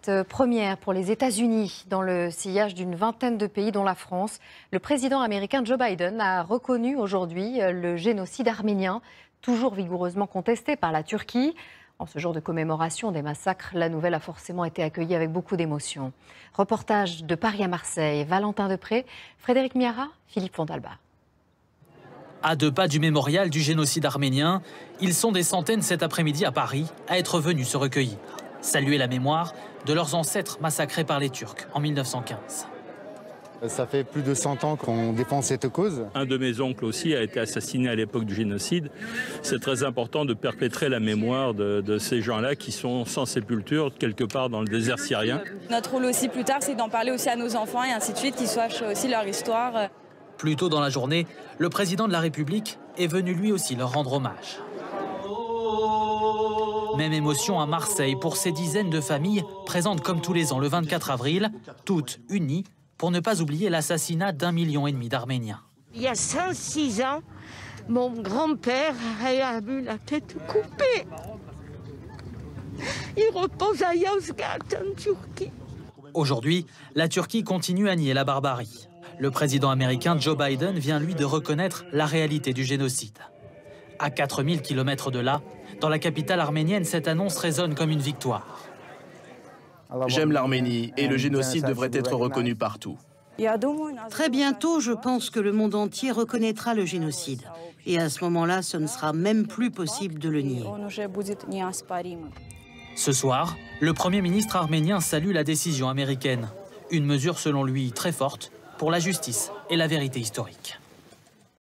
cette première pour les États-Unis dans le sillage d'une vingtaine de pays, dont la France. Le président américain Joe Biden a reconnu aujourd'hui le génocide arménien, toujours vigoureusement contesté par la Turquie. En ce jour de commémoration des massacres, la nouvelle a forcément été accueillie avec beaucoup d'émotion. Reportage de Paris à Marseille, Valentin Depré, Frédéric Miara, Philippe Fondalba. À 2 pas du mémorial du génocide arménien, ils sont des centaines cet après-midi à Paris à être venus se recueillir, saluer la mémoire de leurs ancêtres massacrés par les Turcs en 1915. Ça fait plus de 100 ans qu'on défend cette cause. Un de mes oncles aussi a été assassiné à l'époque du génocide. C'est très important de perpétrer la mémoire de ces gens-là qui sont sans sépulture quelque part dans le désert syrien. Notre rôle aussi plus tard, c'est d'en parler aussi à nos enfants et ainsi de suite, qu'ils sachent aussi leur histoire. Plus tôt dans la journée, le président de la République est venu lui aussi leur rendre hommage. Même émotion à Marseille pour ces dizaines de familles présentes comme tous les ans le 24 avril, toutes unies pour ne pas oublier l'assassinat d'1,5 million d'Arméniens. Il y a 5-6 ans, mon grand-père a eu la tête coupée. Il repose à Yozgat en Turquie. Aujourd'hui, la Turquie continue à nier la barbarie. Le président américain Joe Biden vient, lui, de reconnaître la réalité du génocide. À 4000 km de là, dans la capitale arménienne, cette annonce résonne comme une victoire. J'aime l'Arménie et le génocide devrait être reconnu partout. Très bientôt, je pense que le monde entier reconnaîtra le génocide. Et à ce moment-là, ce ne sera même plus possible de le nier. Ce soir, le Premier ministre arménien salue la décision américaine. Une mesure selon lui très forte pour la justice et la vérité historique.